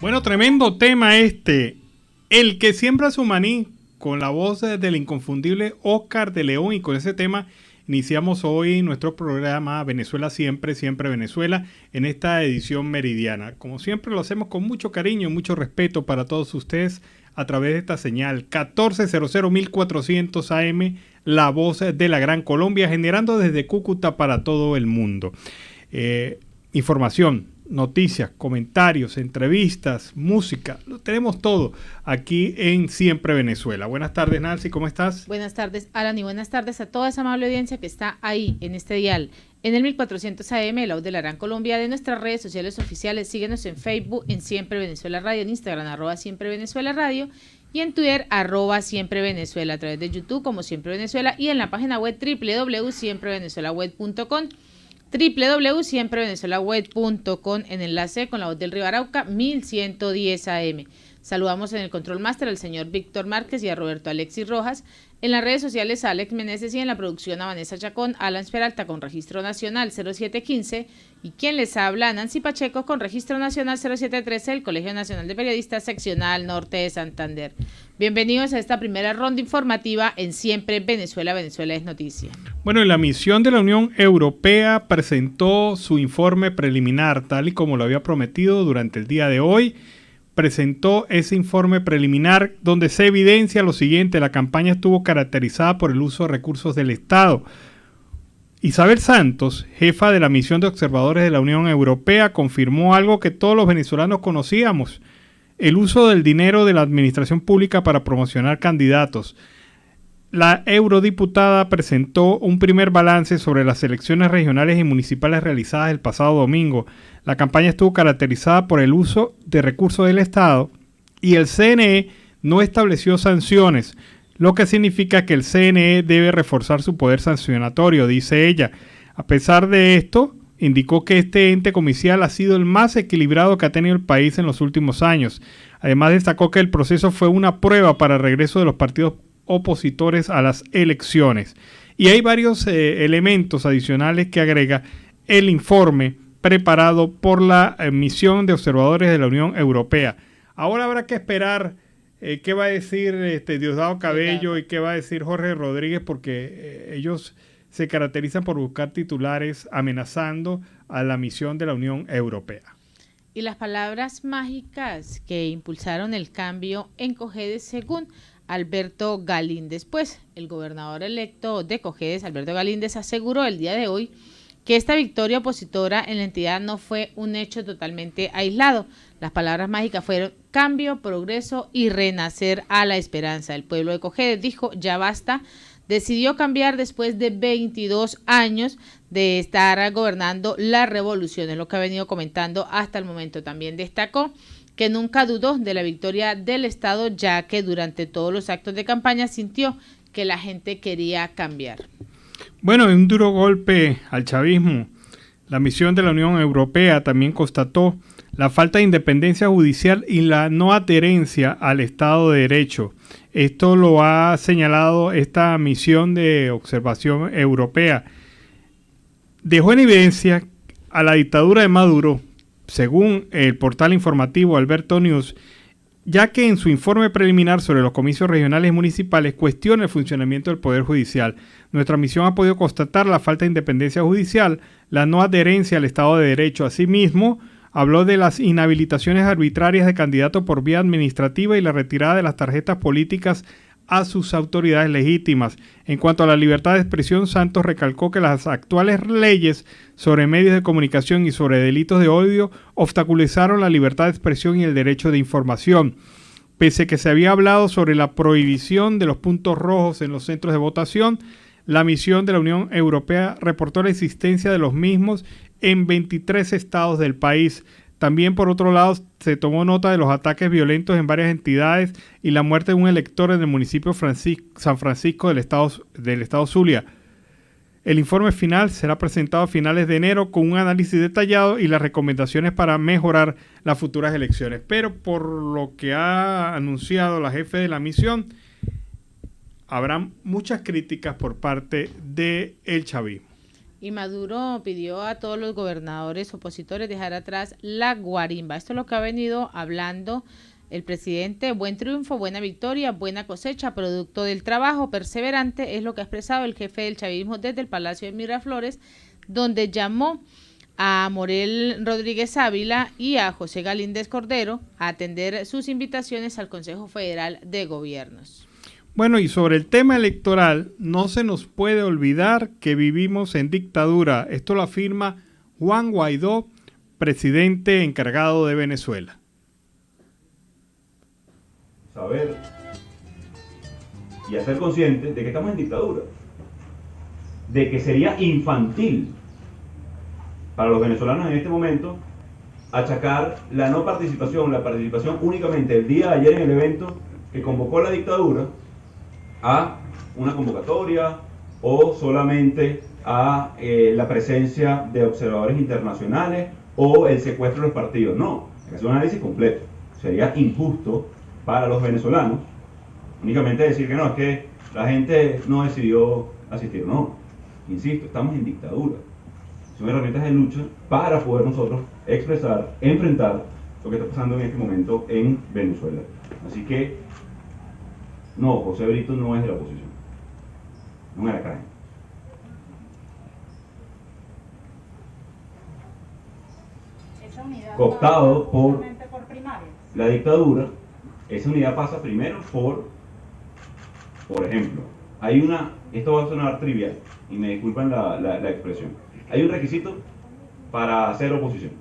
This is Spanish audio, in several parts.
Bueno, tremendo tema este. El que siembra su maní, con la voz del inconfundible Oscar de León, y con ese tema iniciamos hoy nuestro programa Venezuela Siempre, Siempre Venezuela, en esta edición meridiana. Como siempre lo hacemos con mucho cariño y mucho respeto para todos ustedes a través de esta señal 1400 1400 AM, la voz de la Gran Colombia, generando desde Cúcuta para todo el mundo. Información, noticias, comentarios, entrevistas, música, lo tenemos todo aquí en Siempre Venezuela. Buenas tardes, Nancy, ¿cómo estás? Buenas tardes, Alan, y buenas tardes a toda esa amable audiencia que está ahí en este dial, en el 1400 AM, el audio de la Gran Colombia, de nuestras redes sociales oficiales. Síguenos en Facebook, en Siempre Venezuela Radio, en Instagram, @Siempre Venezuela Radio, y en Twitter, @Siempre Venezuela, a través de YouTube como Siempre Venezuela, y en la página web www.siemprevenezuelaweb.com, www.siemprevenezuelaweb.com, en enlace con la voz del Río Arauca, 1110 AM. Saludamos en el Control Master al señor Víctor Márquez y a Roberto Alexis Rojas. En las redes sociales a Alex Meneses, y en la producción a Vanessa Chacón, Alan Peralta con registro nacional 0715, y quien les habla, Nancy Pacheco, con registro nacional 0713, el Colegio Nacional de Periodistas Seccional Norte de Santander. Bienvenidos a esta primera ronda informativa en Siempre Venezuela, Venezuela es Noticia. Bueno, la misión de la Unión Europea presentó su informe preliminar, tal y como lo había prometido durante el día de hoy. Presentó ese informe preliminar donde se evidencia lo siguiente: la campaña estuvo caracterizada por el uso de recursos del Estado. Isabel Santos, jefa de la misión de observadores de la Unión Europea, confirmó algo que todos los venezolanos conocíamos: el uso del dinero de la administración pública para promocionar candidatos. La eurodiputada presentó un primer balance sobre las elecciones regionales y municipales realizadas el pasado domingo. La campaña estuvo caracterizada por el uso de recursos del Estado y el CNE no estableció sanciones, lo que significa que el CNE debe reforzar su poder sancionatorio, dice ella. A pesar de esto, indicó que este ente comicial ha sido el más equilibrado que ha tenido el país en los últimos años. Además, destacó que el proceso fue una prueba para el regreso de los partidos opositores a las elecciones. Y hay varios elementos adicionales que agrega el informe preparado por la misión de observadores de la Unión Europea. Ahora habrá que esperar qué va a decir Diosdado Cabello y qué va a decir Jorge Rodríguez, porque ellos se caracterizan por buscar titulares amenazando a la misión de la Unión Europea. Y las palabras mágicas que impulsaron el cambio en Cojedes, según Alberto Galíndez. Pues el gobernador electo de Cojedes, Alberto Galíndez, aseguró el día de hoy que esta victoria opositora en la entidad no fue un hecho totalmente aislado. Las palabras mágicas fueron cambio, progreso y renacer a la esperanza. El pueblo de Cojedes dijo: ya basta. Decidió cambiar después de 22 años de estar gobernando la revolución, es lo que ha venido comentando hasta el momento. También destacó que nunca dudó de la victoria del Estado, ya que durante todos los actos de campaña sintió que la gente quería cambiar. Bueno, en un duro golpe al chavismo, la misión de la Unión Europea también constató la falta de independencia judicial y la no adherencia al Estado de Derecho. Esto lo ha señalado esta misión de observación europea. Dejó en evidencia a la dictadura de Maduro, según el portal informativo Alberto News, ya que en su informe preliminar sobre los comicios regionales y municipales cuestiona el funcionamiento del Poder Judicial. Nuestra misión ha podido constatar la falta de independencia judicial, la no adherencia al Estado de Derecho. Asimismo, habló de las inhabilitaciones arbitrarias de candidatos por vía administrativa y la retirada de las tarjetas políticas a sus autoridades legítimas. En cuanto a la libertad de expresión, Santos recalcó que las actuales leyes sobre medios de comunicación y sobre delitos de odio obstaculizaron la libertad de expresión y el derecho de información. Pese a que se había hablado sobre la prohibición de los puntos rojos en los centros de votación, la misión de la Unión Europea reportó la existencia de los mismos en 23 estados del país. También, por otro lado, se tomó nota de los ataques violentos en varias entidades y la muerte de un elector en el municipio San Francisco del estado Zulia. El informe final será presentado a finales de enero con un análisis detallado y las recomendaciones para mejorar las futuras elecciones. Pero por lo que ha anunciado la jefe de la misión, habrá muchas críticas por parte del chavismo. Y Maduro pidió a todos los gobernadores opositores dejar atrás la guarimba. Esto es lo que ha venido hablando el presidente. Buen triunfo, buena victoria, buena cosecha, producto del trabajo perseverante, es lo que ha expresado el jefe del chavismo desde el Palacio de Miraflores, donde llamó a Morel Rodríguez Ávila y a José Galíndez Cordero a atender sus invitaciones al Consejo Federal de Gobiernos. Bueno, y sobre el tema electoral, no se nos puede olvidar que vivimos en dictadura. Esto lo afirma Juan Guaidó, presidente encargado de Venezuela. Saber y hacer consciente de que estamos en dictadura, de que sería infantil para los venezolanos en este momento achacar la no participación, la participación únicamente el día de ayer en el evento que convocó la dictadura a una convocatoria o solamente a la presencia de observadores internacionales o el secuestro de los partidos. No, hay que hacer un análisis completo. Sería injusto para los venezolanos únicamente decir que no, es que la gente no decidió asistir. No, insisto, estamos en dictadura. Son herramientas de lucha para poder nosotros expresar, enfrentar lo que está pasando en este momento en Venezuela. Así que, no, José Brito no es de la oposición, no es la calle. Cooptado por la dictadura, esa unidad pasa primero por ejemplo, hay una, esto va a sonar trivial, y me disculpan la expresión, hay un requisito para hacer oposición,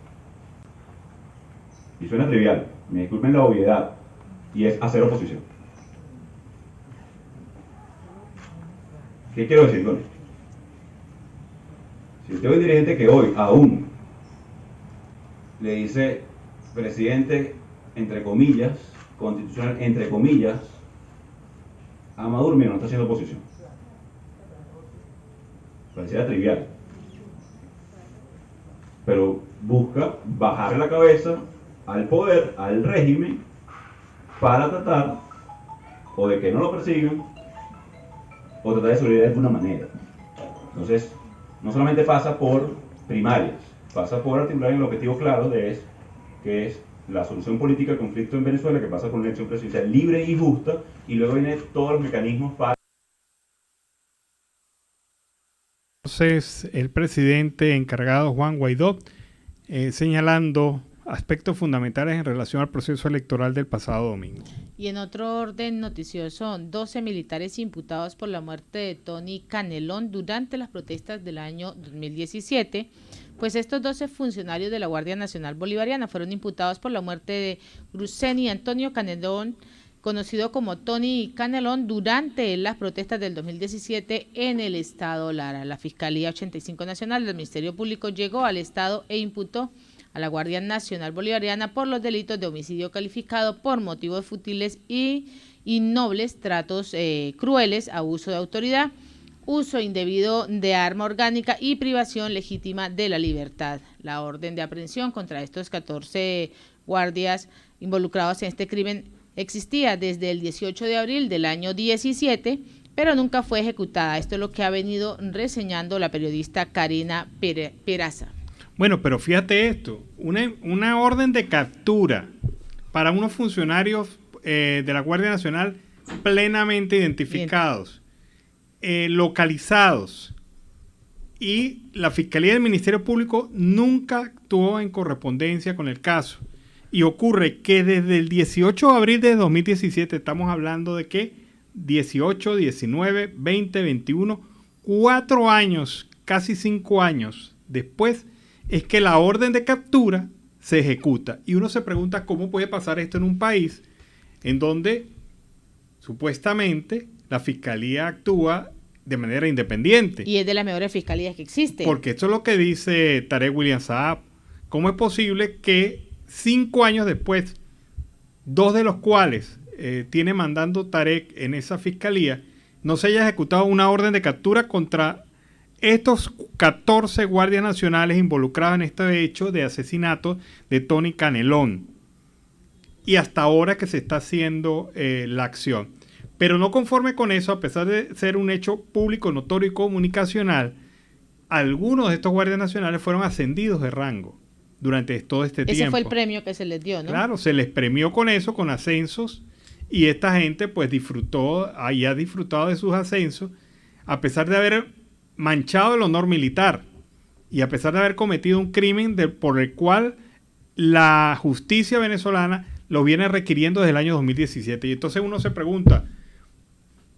y suena trivial, me disculpen la obviedad, y es hacer oposición. ¿Qué quiero decir con esto? Si usted es un dirigente que hoy aún le dice presidente, entre comillas, constitucional, entre comillas, a Maduro, mira, no está haciendo oposición. Pareciera trivial. Pero busca bajarle la cabeza al poder, al régimen, para tratar o de que no lo persigan o tratar de sobrevivir de alguna manera. Entonces, no solamente pasa por primarias, pasa por articular en el objetivo claro que es la solución política al conflicto en Venezuela, que pasa por una elección presidencial libre y justa, y luego vienen todos los mecanismos para... Entonces, el presidente encargado, Juan Guaidó, señalando aspectos fundamentales en relación al proceso electoral del pasado domingo. Y en otro orden noticioso, 12 militares imputados por la muerte de Tony Canelón durante las protestas del año 2017. Pues estos 12 funcionarios de la Guardia Nacional Bolivariana fueron imputados por la muerte de Gruseni Antonio Canelón, conocido como Tony Canelón, durante las protestas del 2017 en el estado Lara. La Fiscalía 85 Nacional del Ministerio Público llegó al estado e imputó a la Guardia Nacional Bolivariana por los delitos de homicidio calificado por motivos futiles y innobles, tratos crueles, abuso de autoridad, uso indebido de arma orgánica y privación legítima de la libertad. La orden de aprehensión contra estos 14 guardias involucrados en este crimen existía desde el 18 de abril del año 17, pero nunca fue ejecutada. Esto es lo que ha venido reseñando la periodista Karina Peraza. Bueno, pero fíjate esto, una orden de captura para unos funcionarios de la Guardia Nacional plenamente identificados, localizados, y la Fiscalía del Ministerio Público nunca actuó en correspondencia con el caso. Y ocurre que desde el 18 de abril de 2017, estamos hablando de que 18, 19, 20, 21, 4 años, casi 5 años después, es que la orden de captura se ejecuta. Y uno se pregunta cómo puede pasar esto en un país en donde supuestamente la Fiscalía actúa de manera independiente. Y es de las mejores fiscalías que existen. Porque esto es lo que dice Tarek William Saab. ¿Cómo es posible que 5 años después, 2 de los cuales tiene mandando Tarek en esa fiscalía, no se haya ejecutado una orden de captura contra estos 14 guardias nacionales involucrados en este hecho de asesinato de Tony Canelón? Y hasta ahora que se está haciendo la acción. Pero no conforme con eso, a pesar de ser un hecho público, notorio y comunicacional, algunos de estos guardias nacionales fueron ascendidos de rango durante todo este tiempo. Ese fue el premio que se les dio, ¿no? Claro, se les premió con eso, con ascensos, y esta gente pues ha disfrutado de sus ascensos, a pesar de haber manchado el honor militar y a pesar de haber cometido un crimen por el cual la justicia venezolana lo viene requiriendo desde el año 2017. Y entonces uno se pregunta,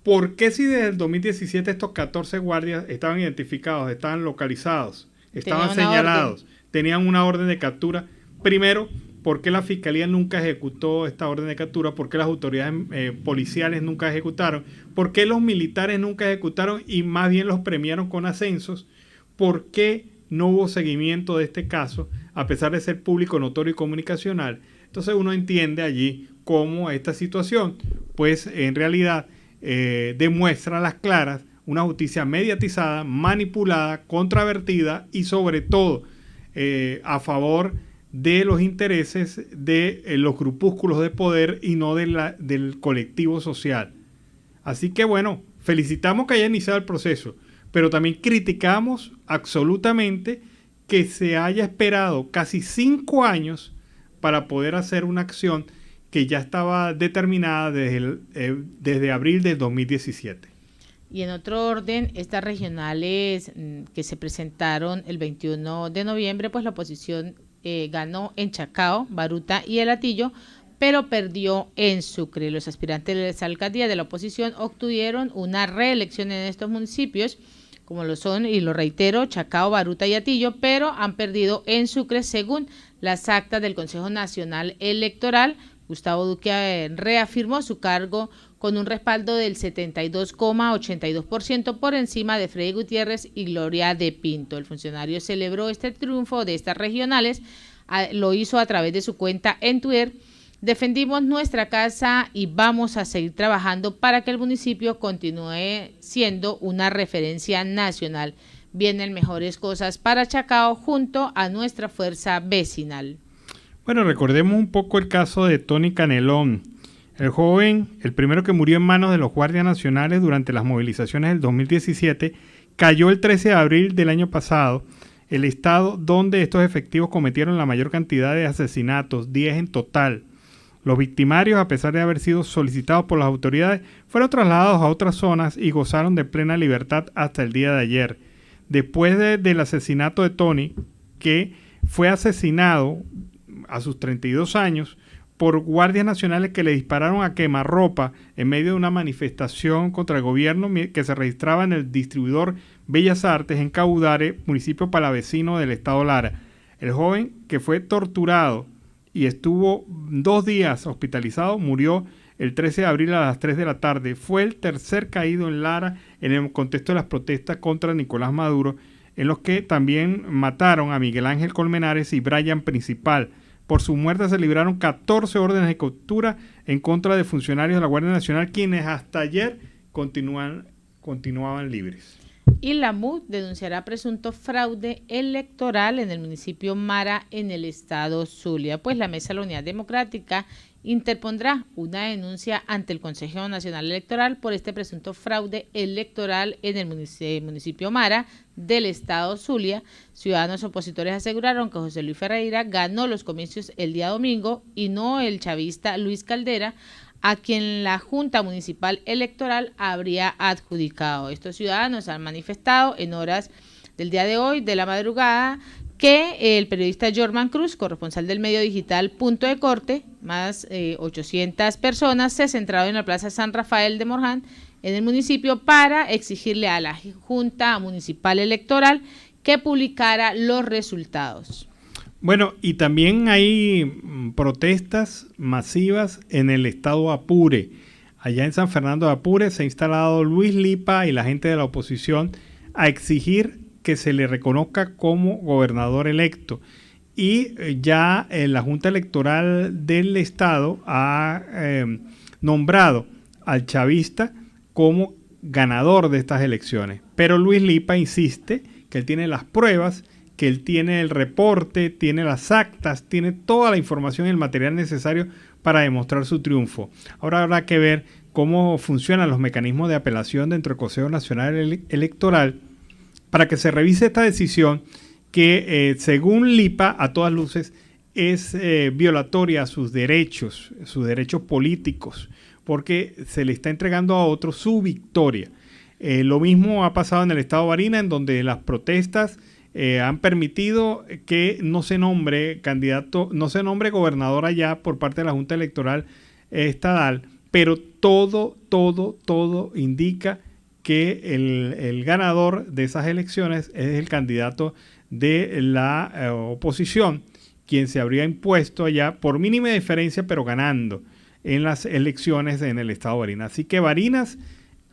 ¿por qué si desde el 2017 estos 14 guardias estaban identificados, estaban localizados, estaban señalados, tenían una orden de captura? Primero, ¿por qué la Fiscalía nunca ejecutó esta orden de captura? ¿Por qué las autoridades policiales nunca ejecutaron? ¿Por qué los militares nunca ejecutaron y más bien los premiaron con ascensos? ¿Por qué no hubo seguimiento de este caso, a pesar de ser público, notorio y comunicacional? Entonces uno entiende allí cómo esta situación, pues en realidad demuestra a las claras una justicia mediatizada, manipulada, controvertida y sobre todo a favor de los intereses de los grupúsculos de poder y no del colectivo social. Así que bueno, felicitamos que haya iniciado el proceso, pero también criticamos absolutamente que se haya esperado casi 5 años para poder hacer una acción que ya estaba determinada desde abril del 2017. Y en otro orden, estas regionales que se presentaron el 21 de noviembre, pues la oposición ganó en Chacao, Baruta y El Hatillo, pero perdió en Sucre. Los aspirantes de las alcaldías de la oposición obtuvieron una reelección en estos municipios, como lo son, y lo reitero, Chacao, Baruta y Hatillo, pero han perdido en Sucre según las actas del Consejo Nacional Electoral. Gustavo Duque reafirmó su cargo con un respaldo del 72,82% por encima de Freddy Gutiérrez y Gloria de Pinto. El funcionario celebró este triunfo de estas regionales, lo hizo a través de su cuenta en Twitter. Defendimos nuestra casa y vamos a seguir trabajando para que el municipio continúe siendo una referencia nacional. Vienen mejores cosas para Chacao junto a nuestra fuerza vecinal. Bueno, recordemos un poco el caso de Tony Canelón, el joven, el primero que murió en manos de los guardias nacionales durante las movilizaciones del 2017, cayó el 13 de abril del año pasado, el estado donde estos efectivos cometieron la mayor cantidad de asesinatos, 10 en total. Los victimarios, a pesar de haber sido solicitados por las autoridades, fueron trasladados a otras zonas y gozaron de plena libertad hasta el día de ayer. Después del asesinato de Tony, que fue asesinado a sus 32 años por guardias nacionales que le dispararon a quemarropa en medio de una manifestación contra el gobierno que se registraba en el distribuidor Bellas Artes en Caudare, municipio palavecino del estado Lara. El joven, que fue torturado y estuvo 2 días hospitalizado, murió el 13 de abril a las 3 de la tarde. Fue el tercer caído en Lara en el contexto de las protestas contra Nicolás Maduro, en los que también mataron a Miguel Ángel Colmenares y Brian Principal. Por su muerte se libraron 14 órdenes de captura en contra de funcionarios de la Guardia Nacional, quienes hasta ayer continuaban libres. Y la MUD denunciará presunto fraude electoral en el municipio Mara, en el estado Zulia. Pues la Mesa de la Unidad Democrática interpondrá una denuncia ante el Consejo Nacional Electoral por este presunto fraude electoral en el municipio Mara del estado Zulia. Ciudadanos opositores aseguraron que José Luis Ferreira ganó los comicios el día domingo y no el chavista Luis Caldera, a quien la Junta Municipal Electoral habría adjudicado. Estos ciudadanos han manifestado en horas del día de hoy, de la madrugada, que el periodista Jorman Cruz, corresponsal del medio digital Punto de Corte, más 800 personas, se centraron en la Plaza San Rafael de Morján, en el municipio, para exigirle a la Junta Municipal Electoral que publicara los resultados. Bueno, y también hay protestas masivas en el estado Apure. Allá en San Fernando de Apure se ha instalado Luis Lipa y la gente de la oposición a exigir que se le reconozca como gobernador electo. Y ya la Junta Electoral del estado ha nombrado al chavista como ganador de estas elecciones. Pero Luis Lipa insiste que él tiene las pruebas, que él tiene el reporte, tiene las actas, tiene toda la información y el material necesario para demostrar su triunfo. Ahora habrá que ver cómo funcionan los mecanismos de apelación dentro del Consejo Nacional Electoral, para que se revise esta decisión que según LIPA a todas luces es violatoria a sus derechos políticos, porque se le está entregando a otros su victoria. Lo mismo ha pasado en el estado de Barinas, en donde las protestas han permitido que no se nombre gobernador allá por parte de la Junta Electoral Estadal, pero todo indica que el ganador de esas elecciones es el candidato de la oposición, quien se habría impuesto allá por mínima diferencia, pero ganando en las elecciones en el estado de Barinas. Así que Barinas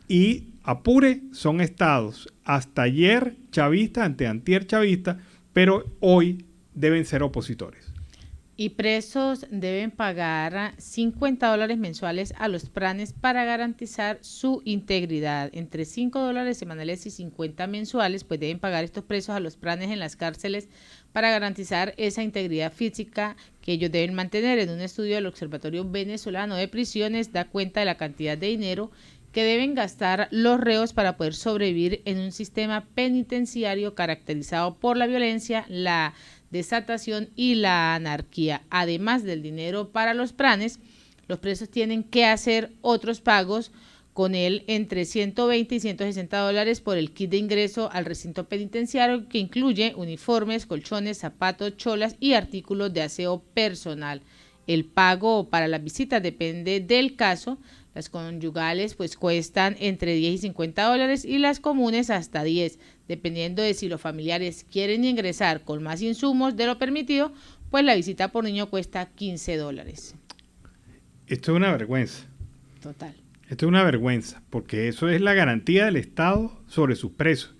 y Apure son estados hasta ayer chavistas, anteantier chavistas, pero hoy deben ser opositores. Y presos deben pagar $50 mensuales a los pranes para garantizar su integridad. Entre $5 semanales y 50 mensuales, pues deben pagar estos presos a los pranes en las cárceles para garantizar esa integridad física que ellos deben mantener. En un estudio del Observatorio Venezolano de Prisiones da cuenta de la cantidad de dinero que deben gastar los reos para poder sobrevivir en un sistema penitenciario caracterizado por la violencia, la desatación y la anarquía. Además del dinero para los pranes, los presos tienen que hacer otros pagos con él entre $120 y $160 por el kit de ingreso al recinto penitenciario, que incluye uniformes, colchones, zapatos, cholas y artículos de aseo personal. El pago para las visitas depende del caso. Las conyugales pues cuestan entre $10 y $50 y las comunes hasta 10, dependiendo de si los familiares quieren ingresar con más insumos de lo permitido, pues la visita por niño cuesta $15. Esto es una vergüenza. Total. Esto es una vergüenza, porque eso es la garantía del Estado sobre sus presos,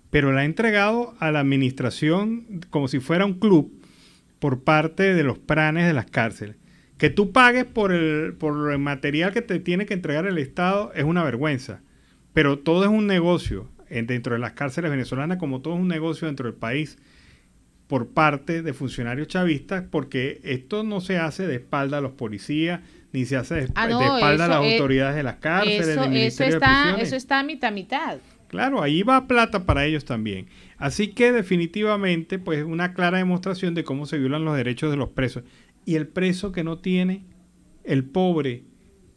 pero la ha entregado a la administración como si fuera un club por parte de los pranes de las cárceles. Que tú pagues por el material que te tiene que entregar el Estado es una vergüenza, pero todo es un negocio dentro de las cárceles venezolanas, como todo es un negocio dentro del país por parte de funcionarios chavistas, porque esto no se hace de espalda a los policías, ni se hace de espalda a las autoridades de las cárceles, del Ministerio de Prisiones. Eso está mitad. Claro, ahí va plata para ellos también. Así que definitivamente, pues una clara demostración de cómo se violan los derechos de los presos. Y el preso que no tiene, el pobre,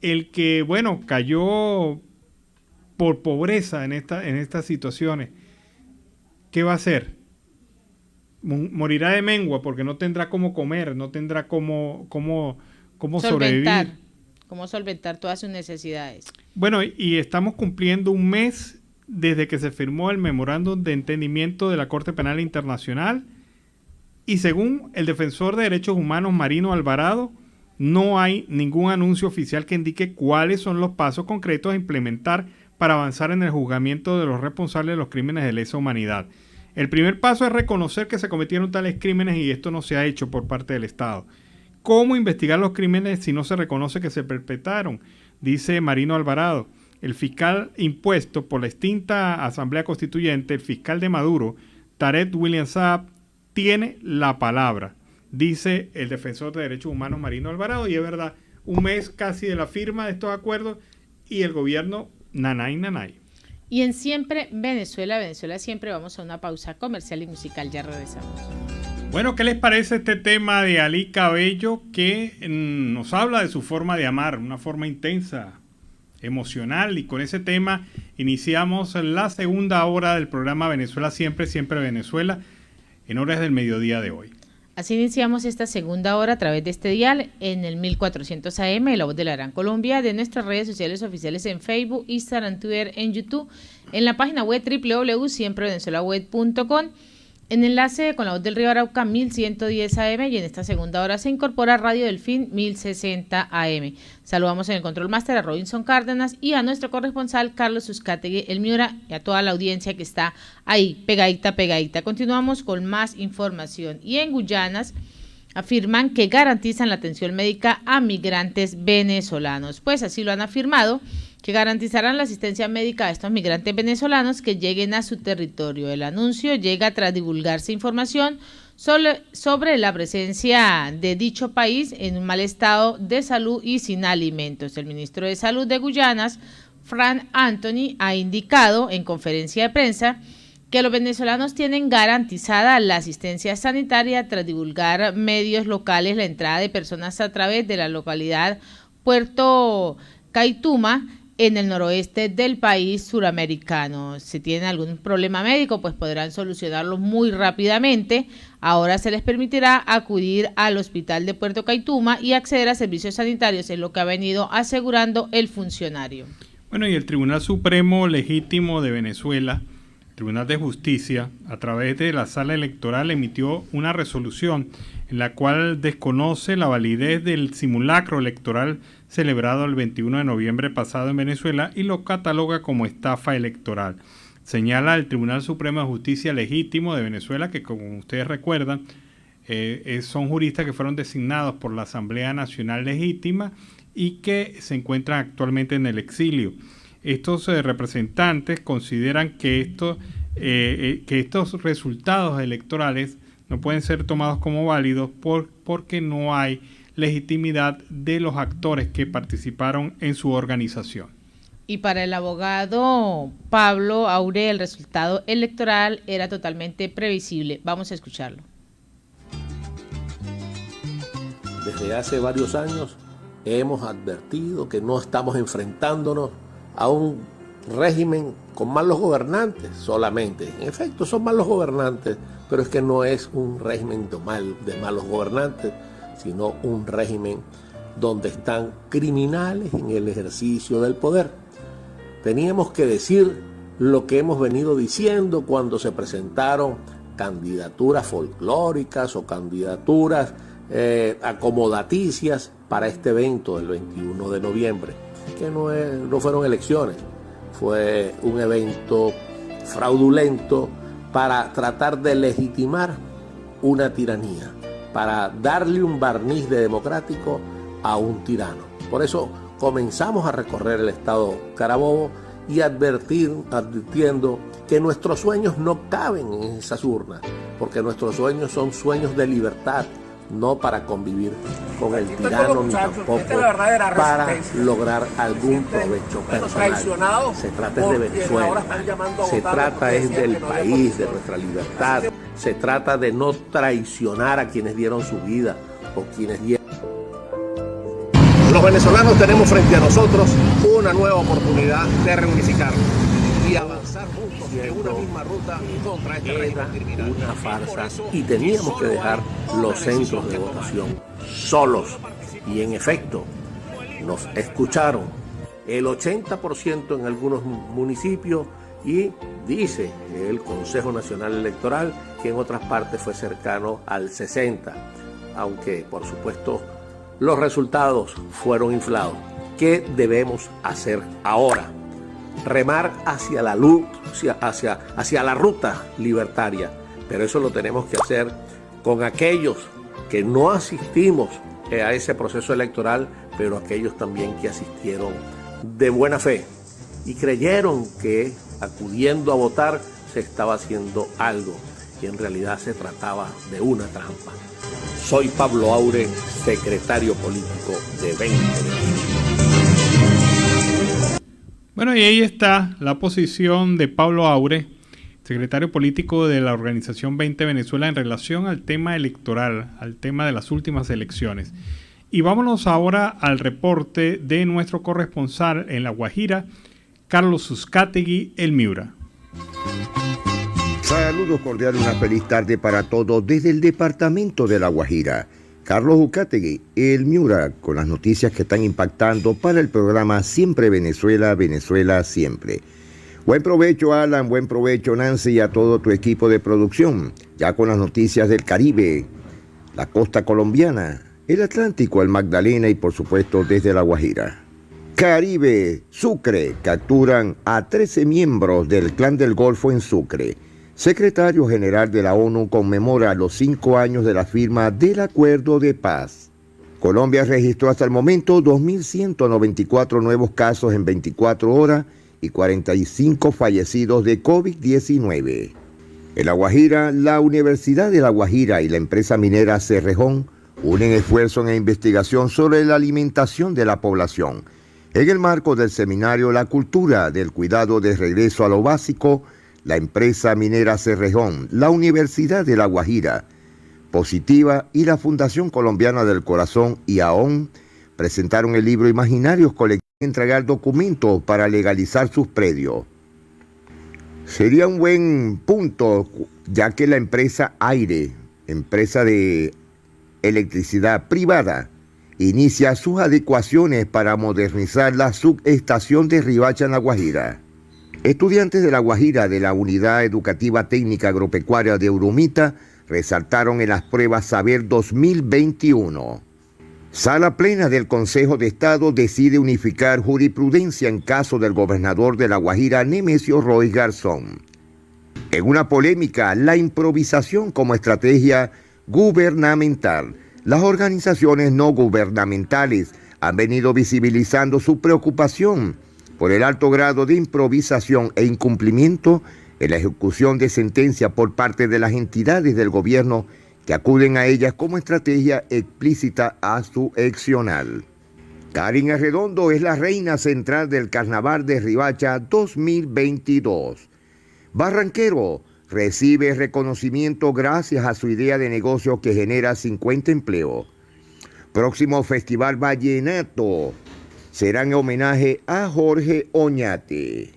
el que, bueno, cayó por pobreza en estas situaciones, ¿qué va a hacer? Morirá de mengua porque no tendrá cómo comer, no tendrá cómo sobrevivir. Cómo solventar todas sus necesidades. Bueno, y estamos cumpliendo un mes desde que se firmó el memorándum de entendimiento de la Corte Penal Internacional. Y según el defensor de derechos humanos Marino Alvarado, no hay ningún anuncio oficial que indique cuáles son los pasos concretos a implementar para avanzar en el juzgamiento de los responsables de los crímenes de lesa humanidad. El primer paso es reconocer que se cometieron tales crímenes y esto no se ha hecho por parte del Estado. ¿Cómo investigar los crímenes si no se reconoce que se perpetraron? Dice Marino Alvarado. El fiscal impuesto por la extinta Asamblea Constituyente, el fiscal de Maduro, Tarek William Saab, tiene la palabra, dice el defensor de derechos humanos Marino Alvarado, y es verdad, un mes casi de la firma de estos acuerdos y el gobierno nanay. Y en Siempre Venezuela siempre, vamos a una pausa comercial y musical, ya regresamos. Bueno, ¿qué les parece este tema de Ali Cabello que nos habla de su forma de amar, una forma intensa, emocional, y con ese tema iniciamos la segunda hora del programa Venezuela Siempre, Siempre Venezuela, en horas del mediodía de hoy. Así iniciamos esta segunda hora a través de este dial en el 1400 AM, La Voz de la Gran Colombia, de nuestras redes sociales oficiales en Facebook, Instagram, Twitter, en YouTube, en la página web www.siemprevenezuelaweb.com, en enlace con La Voz del Río Arauca 1110 AM, y en esta segunda hora se incorpora Radio Delfín 1060 AM. Saludamos en el control máster a Robinson Cárdenas y a nuestro corresponsal Carlos Uzcategui, el Miura, y a toda la audiencia que está ahí, pegadita. Continuamos con más información. Y en Guyanas afirman que garantizan la atención médica a migrantes venezolanos. Pues así lo han afirmado, que garantizarán la asistencia médica a estos migrantes venezolanos que lleguen a su territorio. El anuncio llega tras divulgarse información sobre la presencia de dicho país en un mal estado de salud y sin alimentos. El ministro de Salud de Guyanas, Frank Anthony, ha indicado en conferencia de prensa que los venezolanos tienen garantizada la asistencia sanitaria tras divulgar medios locales la entrada de personas a través de la localidad Puerto Caituma en el noroeste del país suramericano. Si tienen algún problema médico, pues podrán solucionarlo muy rápidamente. Ahora se les permitirá acudir al hospital de Puerto Caituma y acceder a servicios sanitarios, es lo que ha venido asegurando el funcionario. Bueno, y el Tribunal Supremo Legítimo de Venezuela, Tribunal de Justicia, a través de la Sala Electoral emitió una resolución en la cual desconoce la validez del simulacro electoral celebrado el 21 de noviembre pasado en Venezuela y lo cataloga como estafa electoral. Señala el Tribunal Supremo de Justicia Legítimo de Venezuela que, como ustedes recuerdan, son juristas que fueron designados por la Asamblea Nacional Legítima y que se encuentran actualmente en el exilio. Estos representantes consideran que estos resultados electorales no pueden ser tomados como válidos porque no hay legitimidad de los actores que participaron en su organización. Y para el abogado Pablo Aure, el resultado electoral era totalmente previsible. Vamos a escucharlo. Desde hace varios años hemos advertido que no estamos enfrentándonos a un régimen con malos gobernantes solamente. En efecto, son malos gobernantes, pero es que no es un régimen de malos gobernantes, sino un régimen donde están criminales en el ejercicio del poder. Teníamos que decir lo que hemos venido diciendo cuando se presentaron candidaturas folclóricas o candidaturas acomodaticias para este evento del 21 de noviembre, que no fueron elecciones, fue un evento fraudulento para tratar de legitimar una tiranía, para darle un barniz de democrático a un tirano. Por eso comenzamos a recorrer el estado Carabobo y advirtiendo que nuestros sueños no caben en esas urnas, porque nuestros sueños son sueños de libertad, no para convivir con el tirano ni tampoco para lograr algún provecho personal. Se trata de Venezuela, se trata es del país, de nuestra libertad, se trata de no traicionar a quienes dieron su vida o quienes dieron. Los venezolanos tenemos frente a nosotros una nueva oportunidad de reunificarnos y avanzar juntos en una misma ruta contra este régimen criminal. Una farsa y teníamos que dejar los centros de votación solos. Y en efecto, nos escucharon el 80% en algunos municipios y dice el Consejo Nacional Electoral que en otras partes fue cercano al 60%, aunque por supuesto los resultados fueron inflados. ¿Qué debemos hacer ahora? Remar hacia la luz, hacia la ruta libertaria, pero eso lo tenemos que hacer con aquellos que no asistimos a ese proceso electoral, pero aquellos también que asistieron de buena fe y creyeron que acudiendo a votar se estaba haciendo algo y en realidad se trataba de una trampa. Soy Pablo Aure, secretario político de 20 Venezuela. Bueno, y ahí está la posición de Pablo Aure, secretario político de la organización 20 Venezuela en relación al tema electoral, al tema de las últimas elecciones. Y vámonos ahora al reporte de nuestro corresponsal en La Guajira, Carlos Uzcategui, el Miura. Saludos cordiales, una feliz tarde para todos desde el departamento de La Guajira. Carlos Uzcategui, el Miura, con las noticias que están impactando para el programa Siempre Venezuela, Venezuela Siempre. Buen provecho, Alan, buen provecho, Nancy, y a todo tu equipo de producción. Ya con las noticias del Caribe, la costa colombiana, el Atlántico, el Magdalena y por supuesto desde La Guajira. Caribe, Sucre, capturan a 13 miembros del Clan del Golfo en Sucre. Secretario General de la ONU conmemora los 5 años de la firma del Acuerdo de Paz. Colombia registró hasta el momento 2.194 nuevos casos en 24 horas y 45 fallecidos de COVID-19. En La Guajira, la Universidad de La Guajira y la empresa minera Cerrejón unen esfuerzos en investigación sobre la alimentación de la población. En el marco del seminario La Cultura del Cuidado de Regreso a lo Básico, la empresa minera Cerrejón, la Universidad de La Guajira, Positiva y la Fundación Colombiana del Corazón y AON presentaron el libro Imaginarios Colectivos y entregar documentos para legalizar sus predios. Sería un buen punto, ya que la empresa Aire, empresa de electricidad privada, inicia sus adecuaciones para modernizar la subestación de Ribacha en La Guajira. Estudiantes de La Guajira de la Unidad Educativa Técnica Agropecuaria de Urumita resaltaron en las pruebas Saber 2021. Sala plena del Consejo de Estado decide unificar jurisprudencia en caso del gobernador de La Guajira, Nemesio Roy Garzón. En una polémica, la improvisación como estrategia gubernamental. Las organizaciones no gubernamentales han venido visibilizando su preocupación por el alto grado de improvisación e incumplimiento en la ejecución de sentencias por parte de las entidades del gobierno que acuden a ellas como estrategia explícita a su accionar. Karin Arredondo es la reina central del Carnaval de Ribacha 2022. Barranquero recibe reconocimiento gracias a su idea de negocio que genera 50 empleos. Próximo Festival Vallenato será en homenaje a Jorge Oñate.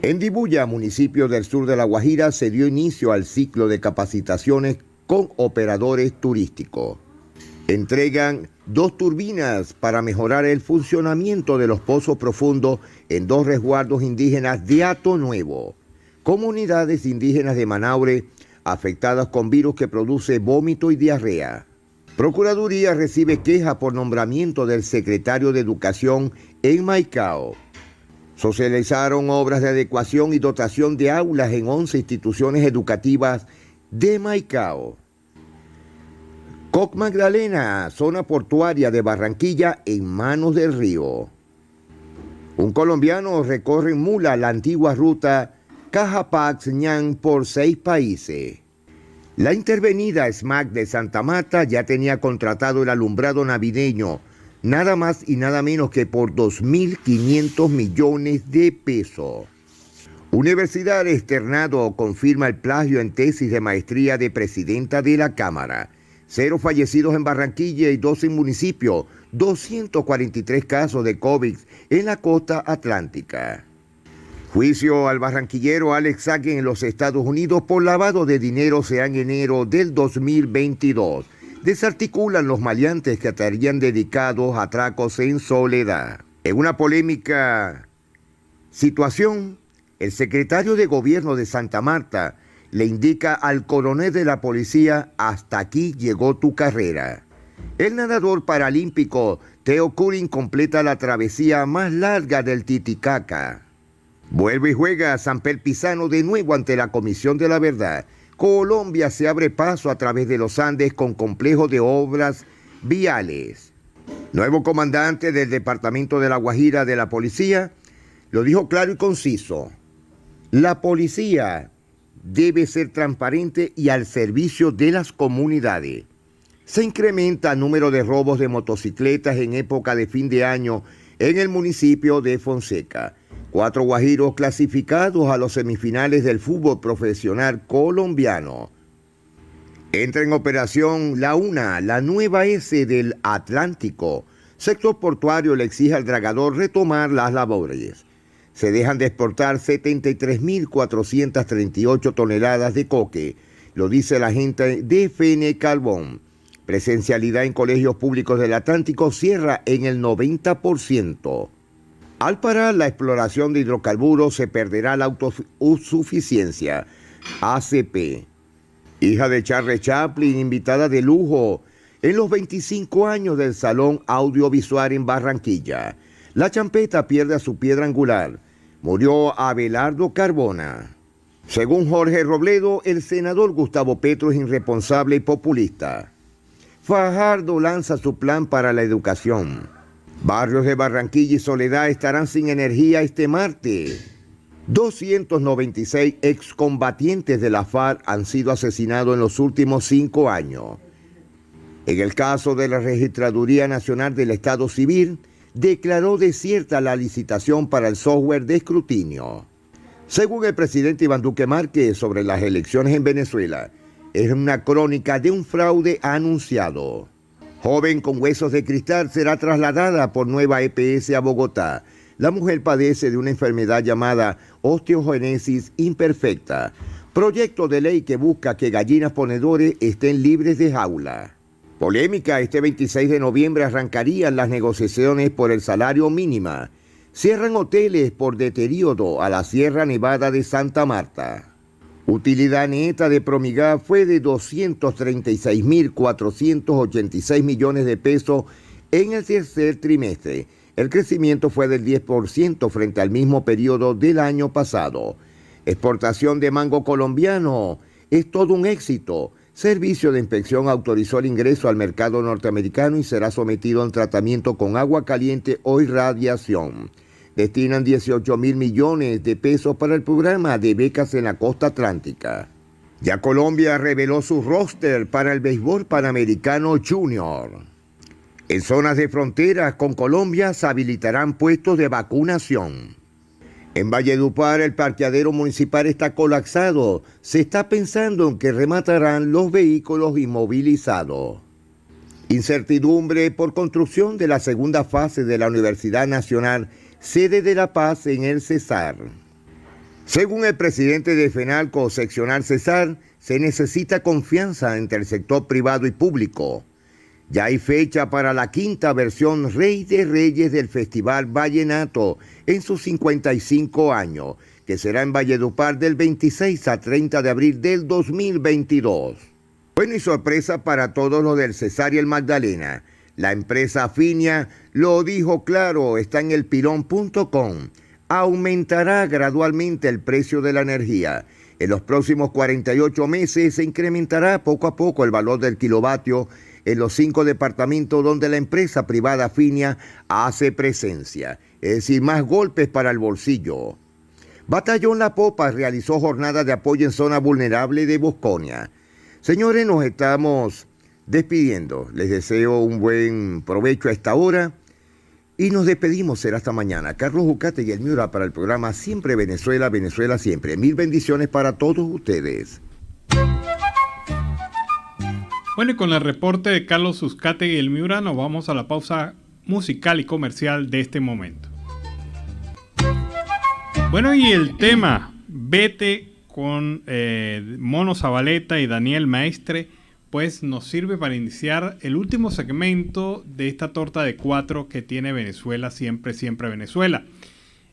En Dibuya, municipio del sur de La Guajira, se dio inicio al ciclo de capacitaciones con operadores turísticos. Entregan 2 turbinas para mejorar el funcionamiento de los pozos profundos en 2 resguardos indígenas de Hato Nuevo. Comunidades indígenas de Manaure afectadas con virus que produce vómito y diarrea. Procuraduría recibe queja por nombramiento del secretario de Educación en Maicao. Socializaron obras de adecuación y dotación de aulas en 11 instituciones educativas de Maicao. Coc Magdalena, zona portuaria de Barranquilla, en manos del río. Un colombiano recorre en mula la antigua ruta Cajapax-Ñan por 6 países. La intervenida SMAC de Santa Marta ya tenía contratado el alumbrado navideño, nada más y nada menos que por 2.500 millones de pesos. Universidad Externado confirma el plagio en tesis de maestría de presidenta de la Cámara. 0 fallecidos en Barranquilla y 12 en municipio. 243 casos de COVID en la costa atlántica. Juicio al barranquillero Alex Saque en los Estados Unidos por lavado de dinero será en enero del 2022. Desarticulan los maleantes que estarían dedicados a atracos en Soledad. En una polémica situación, el secretario de Gobierno de Santa Marta le indica al coronel de la policía: hasta aquí llegó tu carrera. El nadador paralímpico Theo Curin completa la travesía más larga del Titicaca. Vuelve y juega Samper Pizano de nuevo ante la Comisión de la Verdad. Colombia se abre paso a través de los Andes con complejo de obras viales. Nuevo comandante del Departamento de La Guajira de la Policía lo dijo claro y conciso: la policía debe ser transparente y al servicio de las comunidades. Se incrementa el número de robos de motocicletas en época de fin de año en el municipio de Fonseca. 4 guajiros clasificados a los semifinales del fútbol profesional colombiano. Entra en operación la UNA, la nueva S del Atlántico. Sector portuario le exige al dragador retomar las labores. Se dejan de exportar 73.438 toneladas de coque, lo dice la gente de FN Carbón. Presencialidad en colegios públicos del Atlántico cierra en el 90%. Al parar la exploración de hidrocarburos se perderá la autosuficiencia. ACP. Hija de Charles Chaplin, invitada de lujo en los 25 años del Salón Audiovisual en Barranquilla. La champeta pierde a su piedra angular. Murió Abelardo Carbona. Según Jorge Robledo, el senador Gustavo Petro es irresponsable y populista. Fajardo lanza su plan para la educación. Barrios de Barranquilla y Soledad estarán sin energía este martes. 296 excombatientes de la FARC han sido asesinados en los últimos 5 años. En el caso de la Registraduría Nacional del Estado Civil, declaró desierta la licitación para el software de escrutinio. Según el presidente Iván Duque Márquez sobre las elecciones en Venezuela, es una crónica de un fraude anunciado. Joven con huesos de cristal será trasladada por Nueva EPS a Bogotá. La mujer padece de una enfermedad llamada osteogénesis imperfecta, proyecto de ley que busca que gallinas ponedores estén libres de jaula. Polémica, este 26 de noviembre arrancarían las negociaciones por el salario mínimo. Cierran hoteles por deterioro a la Sierra Nevada de Santa Marta. Utilidad neta de Promigas fue de 236.486 millones de pesos en el tercer trimestre. El crecimiento fue del 10% frente al mismo periodo del año pasado. Exportación de mango colombiano es todo un éxito. Servicio de Inspección autorizó el ingreso al mercado norteamericano y será sometido a un tratamiento con agua caliente o irradiación. Destinan 18.000 millones de pesos para el programa de becas en la costa atlántica. Ya Colombia reveló su roster para el béisbol panamericano junior. En zonas de fronteras con Colombia se habilitarán puestos de vacunación. En Valledupar el parqueadero municipal está colapsado. Se está pensando en que rematarán los vehículos inmovilizados. Incertidumbre por construcción de la segunda fase de la Universidad Nacional, sede de La Paz en el Cesar. Según el presidente de FENALCO seccional Cesar, se necesita confianza entre el sector privado y público. Ya hay fecha para la quinta versión Rey de Reyes del Festival Vallenato en sus 55 años, que será en Valledupar del 26 a 30 de abril del 2022. Bueno, y sorpresa para todos los del Cesar y el Magdalena. La empresa Finia lo dijo claro, está en elpilón.com. Aumentará gradualmente el precio de la energía. En los próximos 48 meses se incrementará poco a poco el valor del kilovatio en los 5 departamentos donde la empresa privada Finia hace presencia. Es decir, más golpes para el bolsillo. Batallón La Popa realizó jornada de apoyo en zona vulnerable de Bosconia. Señores, nos estamos despidiendo. Les deseo un buen provecho a esta hora y nos despedimos. Será hasta mañana. Carlos Jucate y el Miura para el programa Siempre Venezuela, Venezuela Siempre. Mil bendiciones para todos ustedes. Bueno, y con el reporte de Carlos Uzcategui y el Miura nos vamos a la pausa musical y comercial de este momento. Bueno, y el tema Vete con Mono Zabaleta y Daniel Maestre pues nos sirve para iniciar el último segmento de esta torta de 4 que tiene Venezuela Siempre, Siempre Venezuela.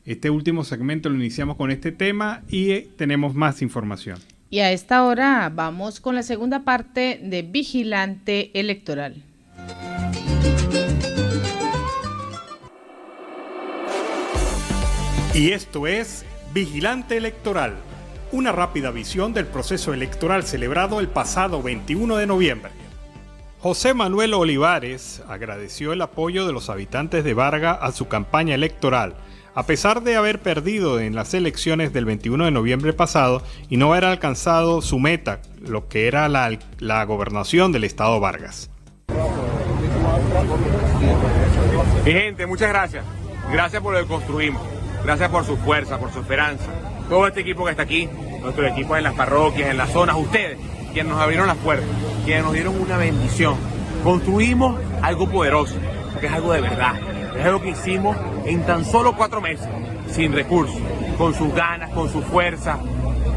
Este último segmento lo iniciamos con este tema y tenemos más información. Y a esta hora vamos con la segunda parte de Vigilante Electoral. Y esto es Vigilante Electoral, una rápida visión del proceso electoral celebrado el pasado 21 de noviembre. José Manuel Olivares agradeció el apoyo de los habitantes de Vargas a su campaña electoral, a pesar de haber perdido en las elecciones del 21 de noviembre pasado y no haber alcanzado su meta, lo que era la gobernación del estado Vargas. Mi gente, muchas gracias. Gracias por lo que construimos. Gracias por su fuerza, por su esperanza. Todo este equipo que está aquí, nuestro equipo en las parroquias, en las zonas, ustedes, quienes nos abrieron las puertas, quienes nos dieron una bendición. Construimos algo poderoso, que es algo de verdad. Es algo que hicimos en tan solo 4 meses, sin recursos, con sus ganas, con su fuerza,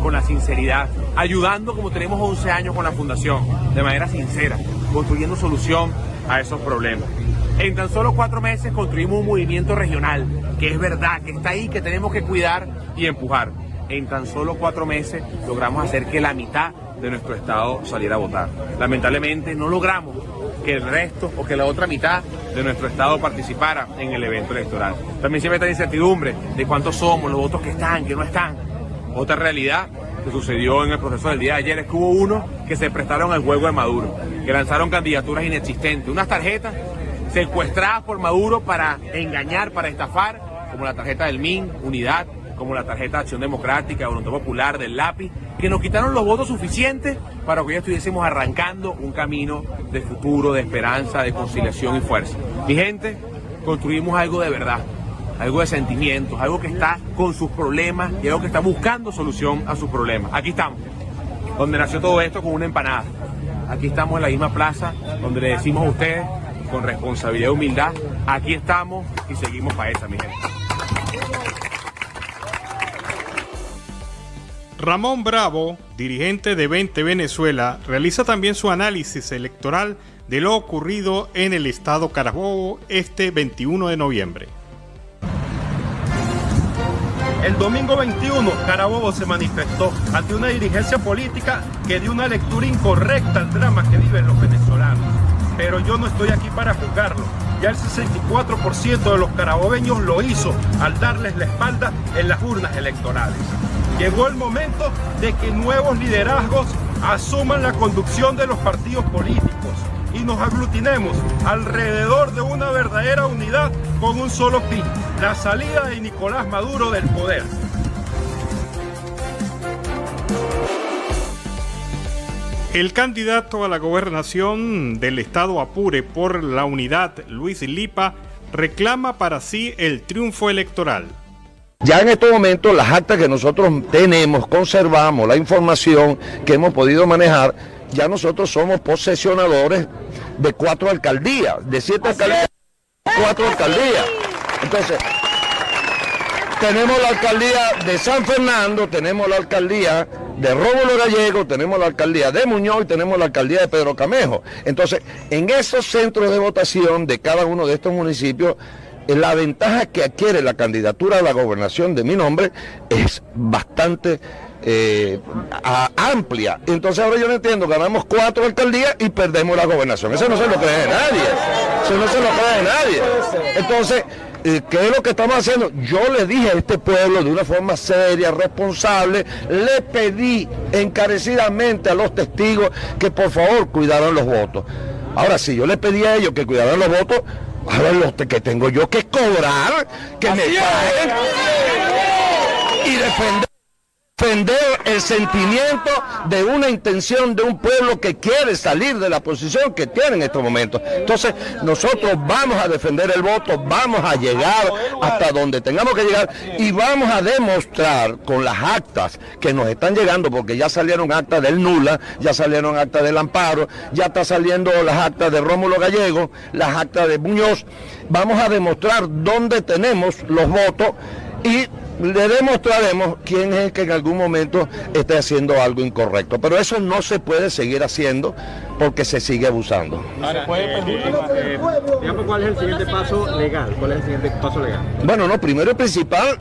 con la sinceridad, ayudando como tenemos 11 años con la Fundación, de manera sincera, construyendo solución a esos problemas. En tan solo 4 meses construimos un movimiento regional, que es verdad, que está ahí, que tenemos que cuidar y empujar. En tan solo 4 meses logramos hacer que la mitad de nuestro estado saliera a votar. Lamentablemente no logramos que el resto o que la otra mitad de nuestro estado participara en el evento electoral. También siempre está la incertidumbre de cuántos somos, los votos que están, que no están. Otra realidad que sucedió en el proceso del día de ayer es que hubo unos que se prestaron al juego de Maduro, que lanzaron candidaturas inexistentes, unas tarjetas secuestradas por Maduro para engañar, para estafar, como la tarjeta del MIN, Unidad, como la tarjeta de Acción Democrática, Voluntad Popular, del LAPI, que nos quitaron los votos suficientes para que ya estuviésemos arrancando un camino de futuro, de esperanza, de conciliación y fuerza. Mi gente, construimos algo de verdad. algo de sentimientos, algo que está con sus problemas y algo que está buscando solución a sus problemas. Aquí estamos, donde nació todo esto, con una empanada. Aquí estamos en la misma plaza donde le decimos a ustedes, con responsabilidad y humildad, aquí estamos y seguimos para esa, mi gente. Ramón Bravo, dirigente de 20 Venezuela, realiza también su análisis electoral de lo ocurrido en el estado Carabobo este 21 de noviembre. El domingo 21, Carabobo se manifestó ante una dirigencia política que dio una lectura incorrecta al drama que viven los venezolanos. Pero yo no estoy aquí para juzgarlo. Ya el 64% de los carabobeños lo hizo al darles la espalda en las urnas electorales. Llegó el momento de que nuevos liderazgos asuman la conducción de los partidos políticos y nos aglutinemos alrededor de una verdadera unidad con un solo fin: la salida de Nicolás Maduro del poder. El candidato a la gobernación del estado Apure por la unidad, Luis Lipa, reclama para sí el triunfo electoral. Ya en estos momentos las actas que nosotros tenemos, conservamos, la información que hemos podido manejar, ya nosotros somos posesionadores de 4 alcaldías, de 7 alcaldías, 4 alcaldías. Entonces, tenemos la alcaldía de San Fernando, tenemos la alcaldía de Rómulo Gallego, tenemos la alcaldía de Muñoz y tenemos la alcaldía de Pedro Camejo. Entonces, en esos centros de votación de cada uno de estos municipios, la ventaja que adquiere la candidatura a la gobernación de mi nombre es bastante amplia. Entonces ahora yo no entiendo, ganamos 4 alcaldías y perdemos la gobernación. Eso no se lo cree nadie. Eso no se lo cree nadie. Entonces, ¿qué es lo que estamos haciendo? Yo le dije a este pueblo de una forma seria, responsable, le pedí encarecidamente a los testigos que por favor cuidaran los votos. Ahora, si yo le pedí a ellos que cuidaran los votos, ahora los que tengo yo que cobrar, que me paguen y defender el sentimiento de una intención de un pueblo que quiere salir de la posición que tiene en estos momentos. Entonces, nosotros vamos a defender el voto, vamos a llegar hasta donde tengamos que llegar y vamos a demostrar con las actas que nos están llegando, porque ya salieron actas del Nula, ya salieron actas del Amparo, ya está saliendo las actas de Rómulo Gallego, las actas de Muñoz. Vamos a demostrar dónde tenemos los votos y le demostraremos quién es el que en algún momento esté haciendo algo incorrecto. Pero eso no se puede seguir haciendo porque se sigue abusando. Digamos, ¿cuál es el siguiente paso legal? ¿Cuál es el siguiente paso legal? Bueno, no, primero y principal,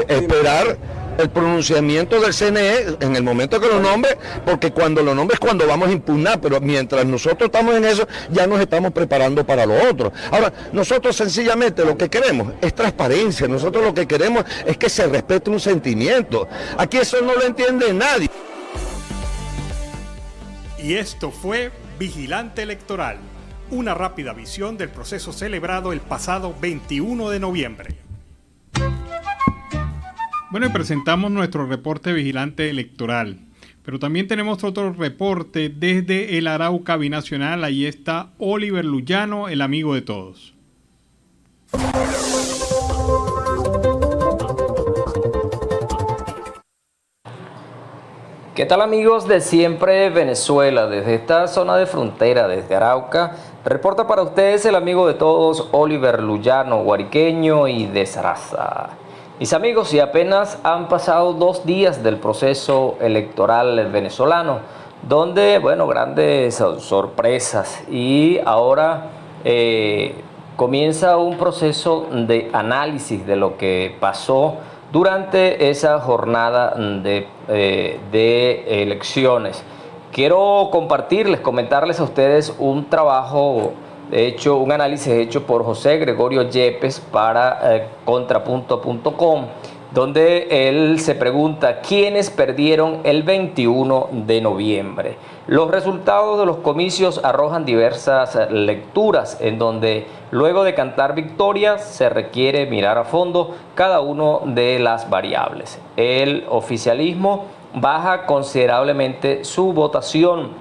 esperar el pronunciamiento del CNE en el momento que lo nombre, porque cuando lo nombre es cuando vamos a impugnar, pero mientras nosotros estamos en eso, ya nos estamos preparando para lo otro. Ahora, nosotros sencillamente lo que queremos es transparencia, nosotros lo que queremos es que se respete un sentimiento. Aquí eso no lo entiende nadie. Y esto fue Vigilante Electoral, una rápida visión del proceso celebrado el pasado 21 de noviembre. Bueno, y presentamos nuestro reporte Vigilante Electoral, pero también tenemos otro reporte desde el Arauca Binacional. Ahí está Oliver Luyano, el amigo de todos. ¿Qué tal, amigos de Siempre Venezuela? Desde esta zona de frontera, desde Arauca, reporta para ustedes el amigo de todos, Oliver Luyano, guariqueño y de Saraza. Mis amigos, y apenas han pasado 2 días del proceso electoral venezolano, donde, bueno, grandes sorpresas, y ahora comienza un proceso de análisis de lo que pasó durante esa jornada de elecciones. Quiero comentarles a ustedes un trabajo un análisis hecho por José Gregorio Yepes para contrapunto.com, donde él se pregunta quiénes perdieron el 21 de noviembre. Los resultados de los comicios arrojan diversas lecturas, en donde luego de cantar victoria se requiere mirar a fondo cada una de las variables. El oficialismo baja considerablemente su votación,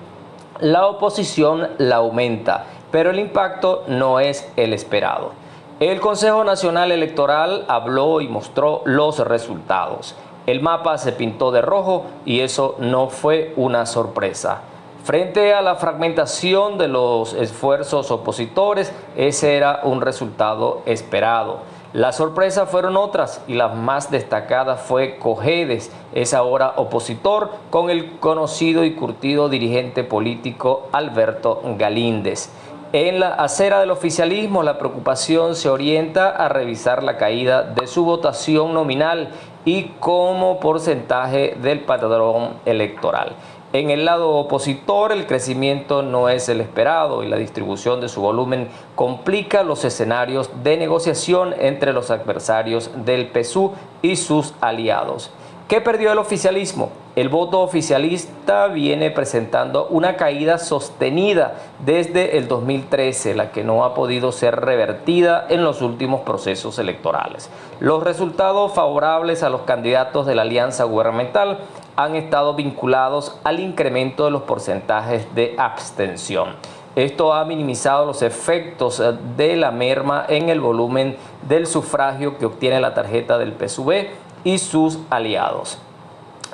la oposición la aumenta, pero el impacto no es el esperado. El Consejo Nacional Electoral habló y mostró los resultados. El mapa se pintó de rojo y eso no fue una sorpresa. Frente a la fragmentación de los esfuerzos opositores, ese era un resultado esperado. La sorpresa fueron otras y la más destacada fue Cojedes, es ahora opositor con el conocido y curtido dirigente político Alberto Galíndez. En la acera del oficialismo, la preocupación se orienta a revisar la caída de su votación nominal y como porcentaje del padrón electoral. En el lado opositor, el crecimiento no es el esperado y la distribución de su volumen complica los escenarios de negociación entre los adversarios del PSUV y sus aliados. ¿Qué perdió el oficialismo? El voto oficialista viene presentando una caída sostenida desde el 2013, la que no ha podido ser revertida en los últimos procesos electorales. Los resultados favorables a los candidatos de la alianza gubernamental han estado vinculados al incremento de los porcentajes de abstención. Esto ha minimizado los efectos de la merma en el volumen del sufragio que obtiene la tarjeta del PSUV y sus aliados.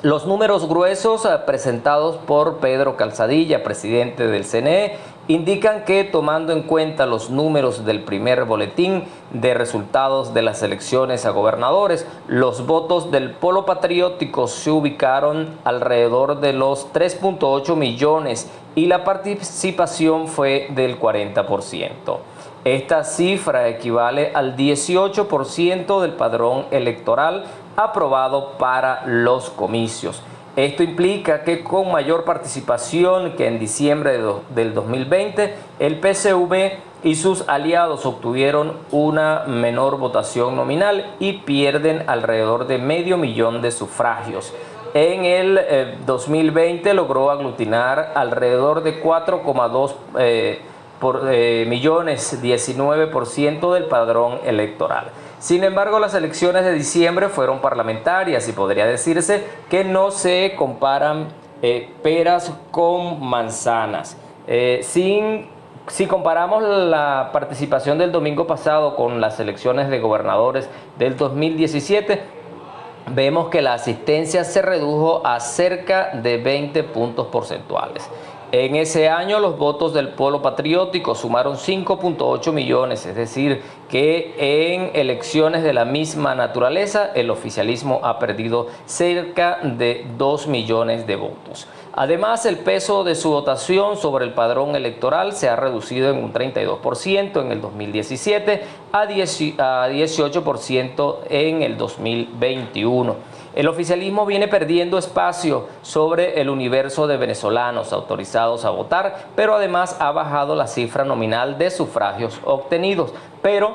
Los números gruesos presentados por Pedro Calzadilla, presidente del CNE, indican que, tomando en cuenta los números del primer boletín de resultados de las elecciones a gobernadores, los votos del polo patriótico se ubicaron alrededor de los 3.8 millones y la participación fue del 40%. Esta cifra equivale al 18% del padrón electoral aprobado para los comicios. Esto implica que con mayor participación que en diciembre del 2020, el PSV y sus aliados obtuvieron una menor votación nominal y pierden alrededor de 500.000 de sufragios. En el 2020 logró aglutinar alrededor de 4,2 millones, 19% del padrón electoral. Sin embargo, las elecciones de diciembre fueron parlamentarias y podría decirse que no se comparan peras con manzanas. Si comparamos la participación del domingo pasado con las elecciones de gobernadores del 2017, vemos que la asistencia se redujo a cerca de 20 puntos porcentuales. En ese año los votos del polo patriótico sumaron 5.8 millones, es decir, que en elecciones de la misma naturaleza el oficialismo ha perdido cerca de 2 millones de votos. Además, el peso de su votación sobre el padrón electoral se ha reducido en un 32% en el 2017 a 18% en el 2021. El oficialismo viene perdiendo espacio sobre el universo de venezolanos autorizados a votar, pero además ha bajado la cifra nominal de sufragios obtenidos, pero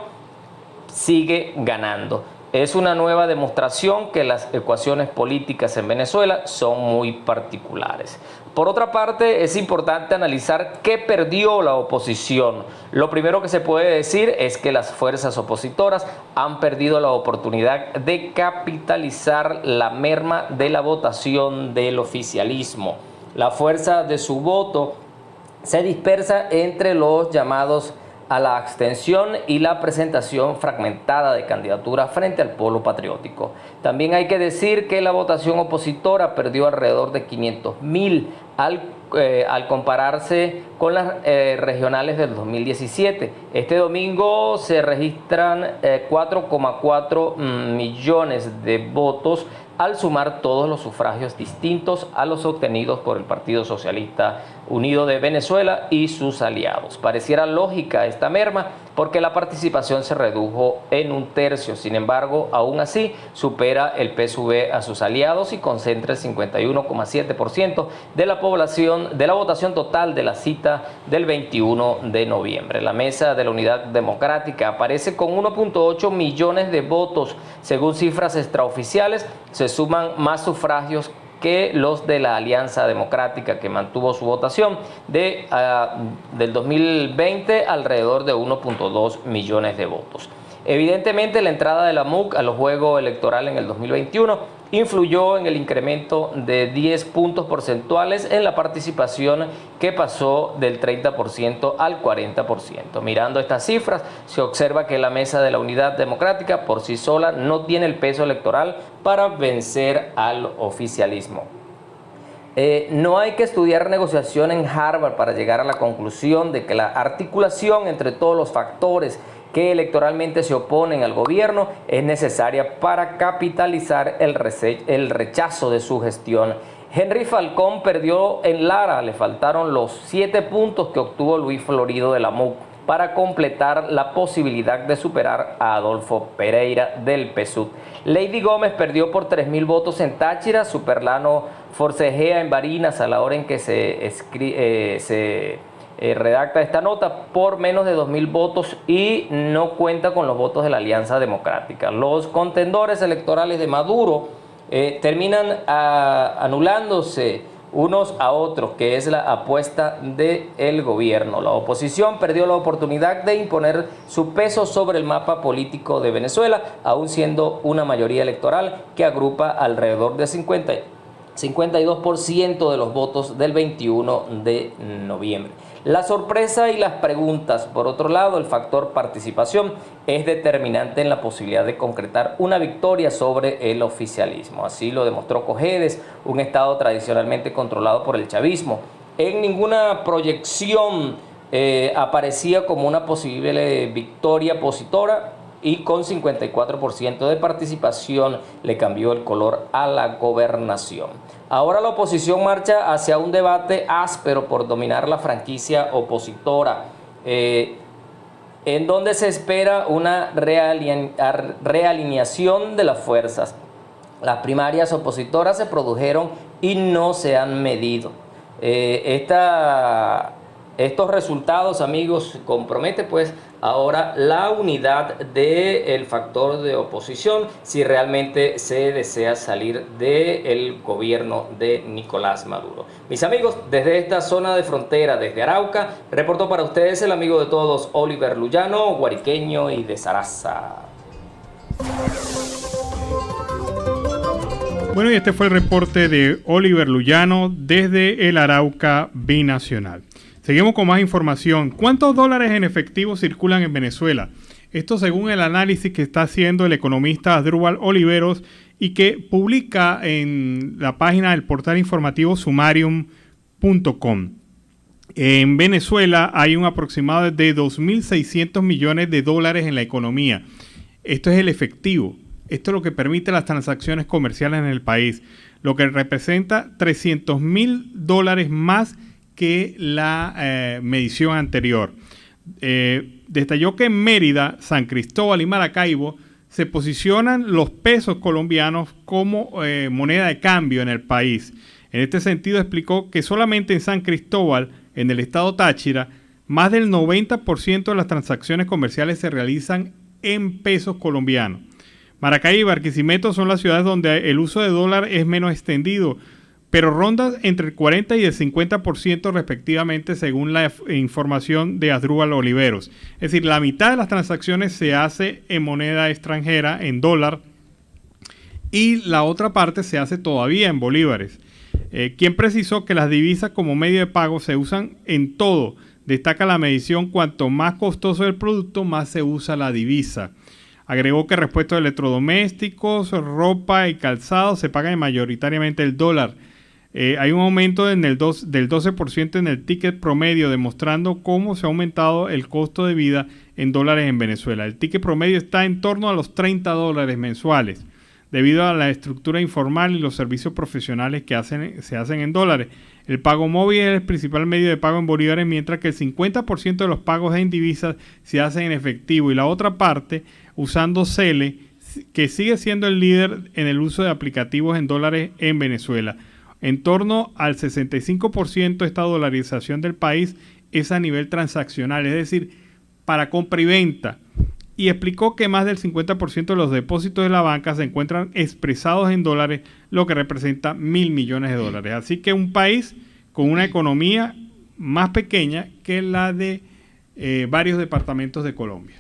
sigue ganando. Es una nueva demostración que las ecuaciones políticas en Venezuela son muy particulares. Por otra parte, es importante analizar qué perdió la oposición. Lo primero que se puede decir es que las fuerzas opositoras han perdido la oportunidad de capitalizar la merma de la votación del oficialismo. La fuerza de su voto se dispersa entre los llamados a la abstención y la presentación fragmentada de candidatura frente al polo patriótico. También hay que decir que la votación opositora perdió alrededor de 500.000 al compararse con las regionales del 2017. Este domingo se registran 4,4 millones de votos al sumar todos los sufragios distintos a los obtenidos por el Partido Socialista Unido de Venezuela y sus aliados. Pareciera lógica esta merma porque la participación se redujo en un tercio. Sin embargo, aún así supera el PSUV a sus aliados y concentra el 51,7% de la población, de la votación total de la cita del 21 de noviembre. La Mesa de la Unidad Democrática aparece con 1.8 millones de votos. Según cifras extraoficiales, se suman más sufragios que los de la Alianza Democrática, que mantuvo su votación del 2020 alrededor de 1.2 millones de votos. Evidentemente, la entrada de la MUC a los juegos electorales en el 2021 influyó en el incremento de 10 puntos porcentuales en la participación, que pasó del 30% al 40%. Mirando estas cifras, se observa que la Mesa de la Unidad Democrática por sí sola no tiene el peso electoral para vencer al oficialismo. No hay que estudiar negociación en Harvard para llegar a la conclusión de que la articulación entre todos los factores que electoralmente se oponen al gobierno es necesaria para capitalizar el rechazo de su gestión. Henry Falcón perdió en Lara, le faltaron los 7 puntos que obtuvo Luis Florido de la MUC para completar la posibilidad de superar a Adolfo Pereira del PSUV. Lady Gómez perdió por 3.000 votos en Táchira, Superlano forcejea en Barinas a la hora en que se redacta esta nota por menos de 2.000 votos y no cuenta con los votos de la Alianza Democrática. Los contendores electorales de Maduro terminan anulándose unos a otros, que es la apuesta del gobierno. La oposición perdió la oportunidad de imponer su peso sobre el mapa político de Venezuela, aún siendo una mayoría electoral que agrupa alrededor de 52% de los votos del 21 de noviembre. La sorpresa y las preguntas. Por otro lado, el factor participación es determinante en la posibilidad de concretar una victoria sobre el oficialismo. Así lo demostró Cojedes, un estado tradicionalmente controlado por el chavismo. En ninguna proyección aparecía como una posible victoria opositora, y con 54% de participación le cambió el color a la gobernación. Ahora la oposición marcha hacia un debate áspero por dominar la franquicia opositora, en donde se espera una realineación de las fuerzas. Las primarias opositoras se produjeron y no se han medido. Estos resultados, amigos, compromete pues ahora la unidad del factor de oposición si realmente se desea salir del gobierno de Nicolás Maduro. Mis amigos, desde esta zona de frontera, desde Arauca, reportó para ustedes el amigo de todos, Oliver Luyano, guariqueño y de Saraza. Bueno, y este fue el reporte de Oliver Luyano desde el Arauca Binacional. Seguimos con más información. ¿Cuántos dólares en efectivo circulan en Venezuela? Esto según el análisis que está haciendo el economista Asdrúbal Oliveros y que publica en la página del portal informativo sumarium.com. En Venezuela hay un aproximado de 2.600 millones de dólares en la economía. Esto es el efectivo. Esto es lo que permite las transacciones comerciales en el país, lo que representa $300.000 más que la medición anterior. Detalló que en Mérida, San Cristóbal y Maracaibo se posicionan los pesos colombianos como moneda de cambio en el país. En este sentido explicó que solamente en San Cristóbal, en el estado Táchira, más del 90% de las transacciones comerciales se realizan en pesos colombianos. Maracaibo y Barquisimeto son las ciudades donde el uso de dólar es menos extendido, pero ronda entre el 40 y el 50% respectivamente según la información de Asdrúbal Oliveros. Es decir, la mitad de las transacciones se hace en moneda extranjera, en dólar, y la otra parte se hace todavía en bolívares. Quien precisó que las divisas como medio de pago se usan en todo. Destaca la medición: cuanto más costoso el producto, más se usa la divisa. Agregó que respecto a electrodomésticos, ropa y calzado se paga mayoritariamente el dólar. Hay un aumento del 12% en el ticket promedio, demostrando cómo se ha aumentado el costo de vida en dólares en Venezuela. El ticket promedio está en torno a los $30 mensuales, debido a la estructura informal y los servicios profesionales que se hacen en dólares. El pago móvil es el principal medio de pago en bolívares, mientras que el 50% de los pagos en divisas se hacen en efectivo y la otra parte usando Cele, que sigue siendo el líder en el uso de aplicativos en dólares en Venezuela. En torno al 65% de esta dolarización del país es a nivel transaccional, es decir, para compra y venta. Y explicó que más del 50% de los depósitos de la banca se encuentran expresados en dólares, lo que representa $1.000 millones. Así que un país con una economía más pequeña que la de varios departamentos de Colombia.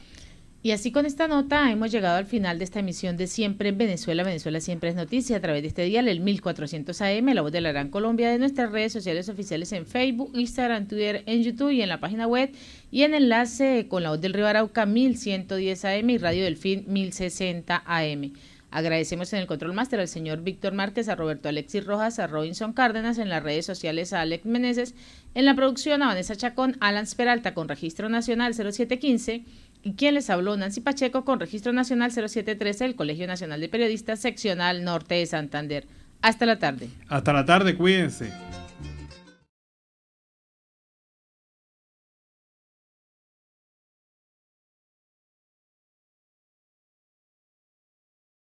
Y así con esta nota hemos llegado al final de esta emisión de Siempre en Venezuela. Venezuela siempre es noticia a través de este dial, el 1400 AM, La Voz de la Gran Colombia, de nuestras redes sociales oficiales en Facebook, Instagram, Twitter, en YouTube y en la página web, y en enlace con La Voz del Río Arauca 1110 AM y Radio Delfín 1060 AM. Agradecemos en el control máster al señor Víctor Márquez, a Roberto Alexis Rojas, a Robinson Cárdenas, en las redes sociales a Alex Meneses, en la producción a Vanessa Chacón, Alan Peralta con registro nacional 0715 y quien les habló, Nancy Pacheco, con registro nacional 0713 del Colegio Nacional de Periodistas Seccional Norte de Santander. Hasta la tarde. Hasta la tarde, cuídense.